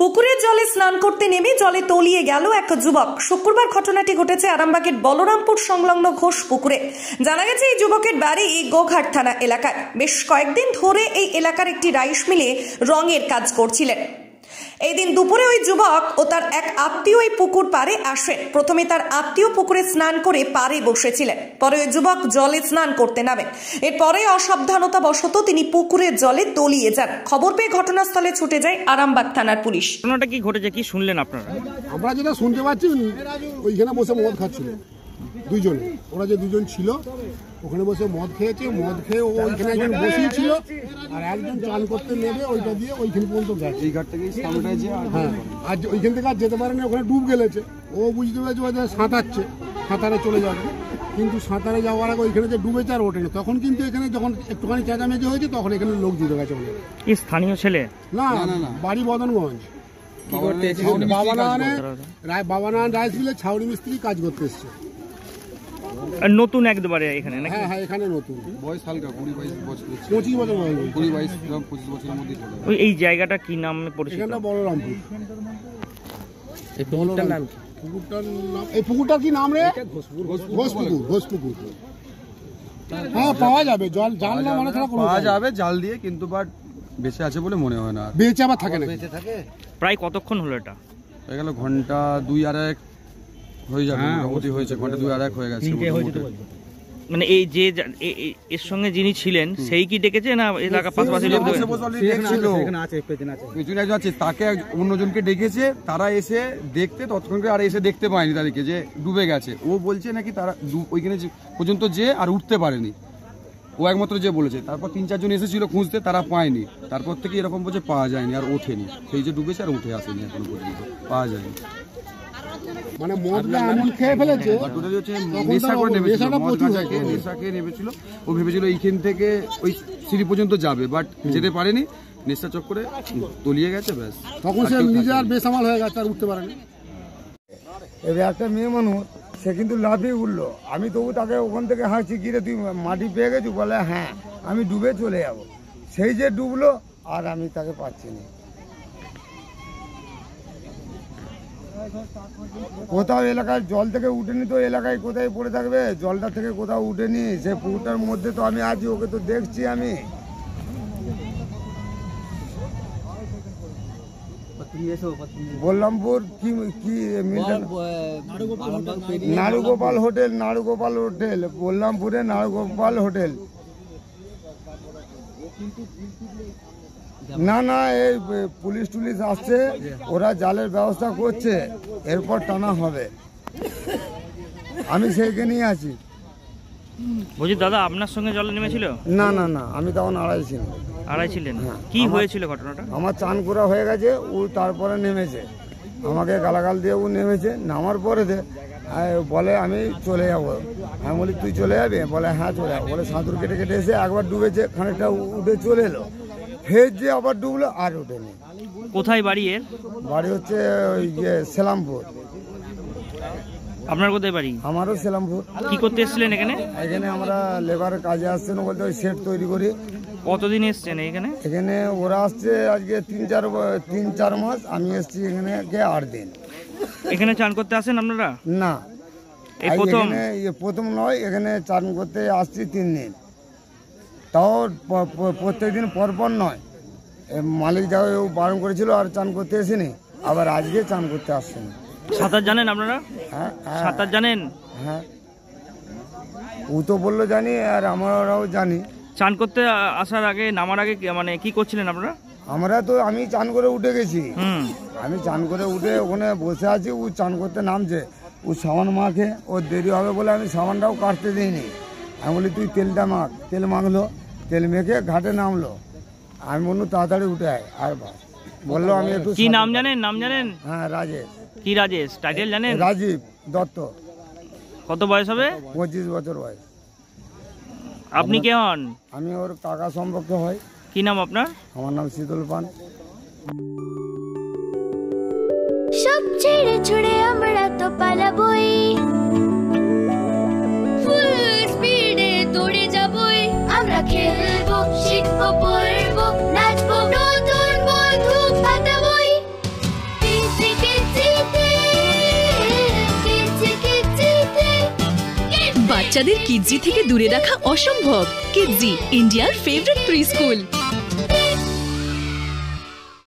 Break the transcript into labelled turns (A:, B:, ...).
A: পুকুরের জলে স্নান করতে নেমে জলে তলিয়ে গেল এক যুবক। শুক্রবার ঘটনাটি ঘটেছে আরামবাগের বলরামপুর সংলগ্ন ঘোষ পুকুরে। জানা গেছে এই যুবকের বাড়ি গোঘাট থানা এলাকায়। বেশ কয়েকদিন ধরে এই এলাকার একটি রাইস মিলে রঙের কাজ করছিলেন। এই দিন দুপুরে ওই যুবক ও তার এক আত্মীয় এই পুকুর পাড়ে আসেন। প্রথমে তার আত্মীয় পুকুরে স্নান করে পাড়ে বসেছিলেন, পরে ওই যুবক জলে স্নান করতে নামেন। এরপরে অসাবধানতা বশত তিনি পুকুরের জলে তলিয়ে যান। খবর পেয়ে ঘটনাস্থলে ছুটে যায় আরামবাগ থানার পুলিশ।
B: ঘটনাটা কি ঘটেছে, কি শুনলেন আপনারা?
C: আমরা যেটা শুনতে পাচ্ছি, ওইখানে বসে মদ খাচ্ছিল দুইজনে। ওরা যে দুজন ছিল ওখানে বসে মদ খেয়েছে। মদ খেয়ে ওইখানে একজন বসেই ছিল, আর একজন চান করতে নেবে ওইটা দিয়ে ওইখানে পর্যন্ত গেছে। এই ঘাট থেকে হ্যাঁ, আর ওইখান থেকে আর যেতে পারে না, ওখানে ডুব গেলেছে। ও বুঝতে পেরেছে ওই সাঁতারছে, সাঁতারে চলে যাবে, কিন্তু সাঁতারে যাওয়ার আগে ওইখানে যে ডুবেছে আর ওঠেনি। তখন কিন্তু এখানে যখন একটুখানি চেঁচামেচি হয়েছে তখন এখানে লোক জুড়ে গেছে।
B: এই স্থানীয় ছেলে
C: না, বাড়ি বদনগঞ্জ। বাবানারায়ণ রাইস মিলে ছাউনি মিস্ত্রি কাজ করতে এসছে।
B: নতুন একবারে এখানে নাকি?
C: হ্যাঁ, এখানে নতুন।
D: বয়স হালকা 20-22 বছর,
C: 25 বছর বয়স,
D: 20-22-25 বছরের মধ্যে।
B: এই জায়গাটা কি নামে পরিচিত?
C: এখানটা বলরামপুর।
D: এই পুকুরটার নাম কি?
C: এই পুকুরটার কি নাম রে? ঘোষ পুকুর। হ্যাঁ, পাওয়া যাবে জল, জাল না মানে
D: পাওয়া যাবে জাল দিয়ে, কিন্তু বাট বেঁচে আছে বলে মনে হয় না।
C: বেঁচে আবার থাকে না।
B: প্রায় কতক্ষণ হলো এটা?
D: হয়ে গেল ঘন্টা 2-2.5 হয়ে যাবে, মোটামুটি হয়েছে। ঘন্টা 2-2.5 হয়ে গেছে।
B: মানে এই যে এর সঙ্গে যিনি ছিলেন সেই কি ডেকেছে না এলাকা পাশাপাশি লোক আছে?
D: তাকে অন্যজনকে ডেকেছে, তারা এসে দেখতে, ততক্ষণ আর এসে দেখতে পায়নি তাদেরকে যে ডুবে গেছে। ও বলছে নাকি তারা ওইখানে পর্যন্ত যে আর উঠতে পারেনি, ও একমাত্র যে বলেছে। তারপর 3-4 জন এসেছিল খুঁজতে, তারা পায়নি। তারপর থেকে এরকম বলছে পাওয়া যায়নি, আর ওঠেনি। সেই যে ডুবেছে আর উঠে আসেনি, এখনো পর্যন্ত পাওয়া যায়নি।
C: মানে মদটা এমন খেয়ে ফেলেছে,
D: নেশা করে নেমেছিল, নেশা খেয়ে নেমেছিল। ও ভেবেছিল এইখান থেকে ওই সিঁড়ি পর্যন্ত যাবে, বাট যেতে পারেনি। নেশা চক্করে তলিয়ে গেছে, ব্যাস।
C: তখন সে নিজে আর বেসামাল হয়ে গেছে, আর উঠতে পারেনি।
E: এবার একটা মেয়ে মানুষ, সে কিন্তু লাফিয়ে উঠলো। আমি তবু তাকে ওখান থেকে হাঁকছি, গিয়ে তুই মাটি পেয়ে গেছি? বলে হ্যাঁ, আমি ডুবে চলে যাব। সেই যে ডুবলো, আর আমি তাকে পাচ্ছি না। কোথাও এলাকায় জল থেকে উঠেনি, তো এলাকায় কোথায় পড়ে থাকবে? জলটা থেকে কোথাও উঠেনি, সে পুকুরটার মধ্যে তো আমি আছি, ওকে তো দেখছি আমি। বললামপুর কি নাড়ুগোপাল হোটেল, বললামপুরে নাড়ুগোপাল হোটেল। না, এই পুলিশ টুলিশ আসছে, ওরা জালের ব্যবস্থা করছে, এরপর টানা হবে। আমি সেইখানেই আছি।
B: বলছি দাদা, আপনার সঙ্গে জলে নেমেছিল?
E: না, আমি তখন আড়াই ছিলেন।
B: কি হয়েছিল ঘটনাটা?
E: আমার চান করা হয়ে গেছে, ও তারপরে নেমেছে, আমাকে গালাগাল দিয়ে ও নেমেছে। নামার পরে বলে আমি চলে যাবো। আমি বলি তুই চলে যাবি? বলে হ্যাঁ চলে যাবো। বলে সাঁতুর কেটে কেটে এসে একবার ডুবেছে, খানিকটা উঠে চলে এলো, ফের যে আবার ডুবলো, আর ওঠেনি।
B: কোথায় বাড়ি এর?
E: বাড়ি হচ্ছে ওই সেলামপুর।
B: আপনার কোথায় বাড়ি?
E: আমারও সেলামপুর।
B: কি করতে এসেছিলেন এখানে?
E: এখানে আমরা লেবারের কাজে আসছেন, বলতে ওই সেট তৈরি করি।
B: কতদিন এসছেন এখানে?
E: এখানে ওরা আসছে আজকে 3-4 মাস, আমি এসছি এখানে 8 দিন।
B: এখানে চান করতে আসেন আপনারা?
E: না,
B: প্রথম
E: নয়, এখানে চান করতে আসছি 3 দিন। তাও প্রত্যেকদিন পরপর নয়। মালিক যাওয়া বারণ করেছিল, আর চান করতে এসেনি, আবার আজকে চান করতে আসছেন।
B: সাঁতার জানেন আপনারা?
E: হ্যাঁ,
B: সাঁতার জানেন?
E: হ্যাঁ, ও তো বললো জানি, আর আমরাও জানি।
B: চান করতে আসার আগে, নামার আগে মানে কি করছিলেন আপনারা?
E: আমি চান করে উঠে গেছি। আমি চান করে উঠে ওখানে বসে আছি, ও চান করতে নামছে। ও সাবান মাখে, ওর দেরি হবে বলে আমি সাবানটাও কাটতে দিইনি। আমি বলি তুই তেলটা মাখ। তেল মাখলো, তেল মেখে ঘাটে নামলো। আমি বললাম তাড়াতাড়ি উঠে আয়। আর বললো আমি একটু।
B: কি নাম জানেন?
E: হ্যাঁ, রাজেশ।
B: কি রাজেশ? টাইটেল জানেন?
E: রাজীব দত্ত।
B: কত বয়স হবে?
E: 25 বছর বয়স।
B: আপনি কে হন?
E: আমি ওর কাকা সম্পর্ক হয়।
B: কি নাম আপনার?
E: আমার নাম শীতল পান।
F: সব ছেড়ে ছুড়ে আমরা তো পালাবই, ফুল স্পিডে দৌড়ে যাবই। আমরা খেলবো, শিখবো, পড়বো, নাচবো, নতুন বন্ধু পাতাবই।
G: বাচ্চাদের কিডজি থেকে দূরে রাখা অসম্ভব। কিডজি, ইন্ডিয়ার ফেভারিট প্রি স্কুল।